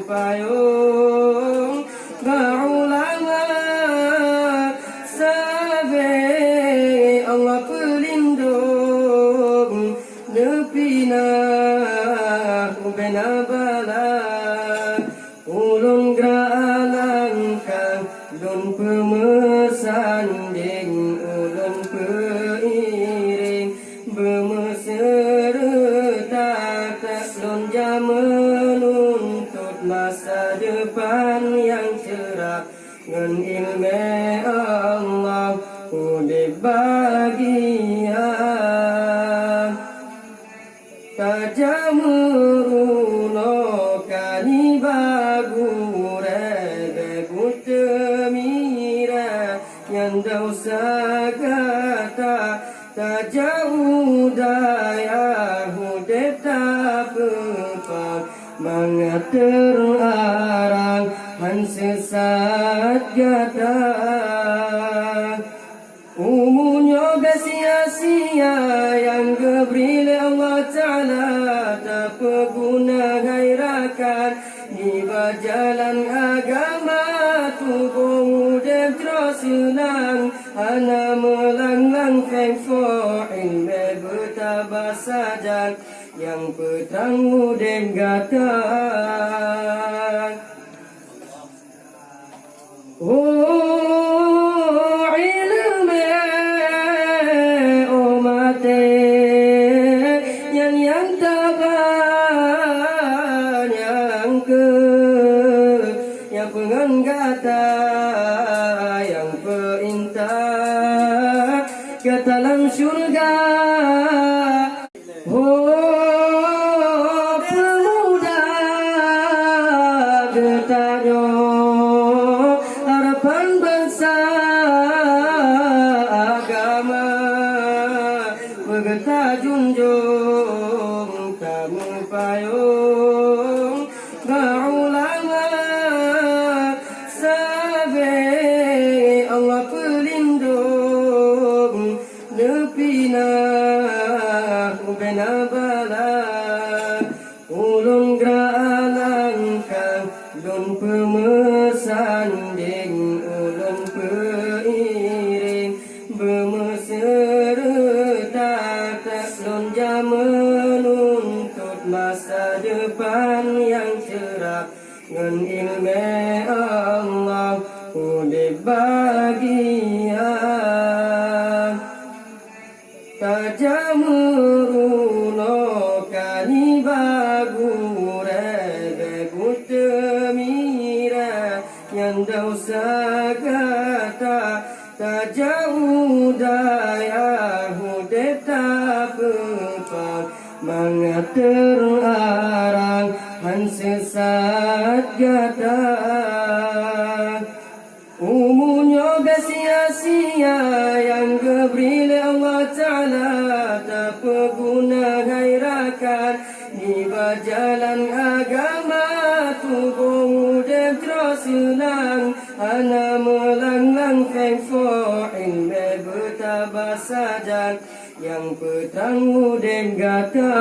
payung ulama sabe Allah pelindung nepina ubena bala ulun geralangkang ulun pemesanding ulun peiring bermeserta ulun menuntut masa depan yang cerah dengan ilmu Allah udip bahagia tajamuruno kani bagure begutemira yang dausa kata tajauh daya udip tak pepang mangat terarang han sesat gata umunya sia-sia yang diberi Allah Ta'ala tak berguna gairakan di jalan agama tubuh dan terus senang ana melanglang feng fo'in bertabah saja yang petang udem gata ilmu omate yang taban yang penganggata yang perintah ke dalam syurga pemuda bertanya harapan bangsa agama bergetah junjung tamu payung ulama sabe Allah pelindung nepina ubena bala ulun geralangkang ulun pemesanding ulun peiring bermeserta ulun menuntut masa depan yang cerah dengan ilmu Allah udip bahagia tajamuruno kani bagure begutemira yang dausa kata tajauh daya udip tak pepang mangat terarang han sesat gata umunya sia-sia yang diberi Allah Ta'ala tak berguna gairakan di jalan agama tubuh dan terus senang ana melanglang feng fo'in bertabah saja yang petang udem gata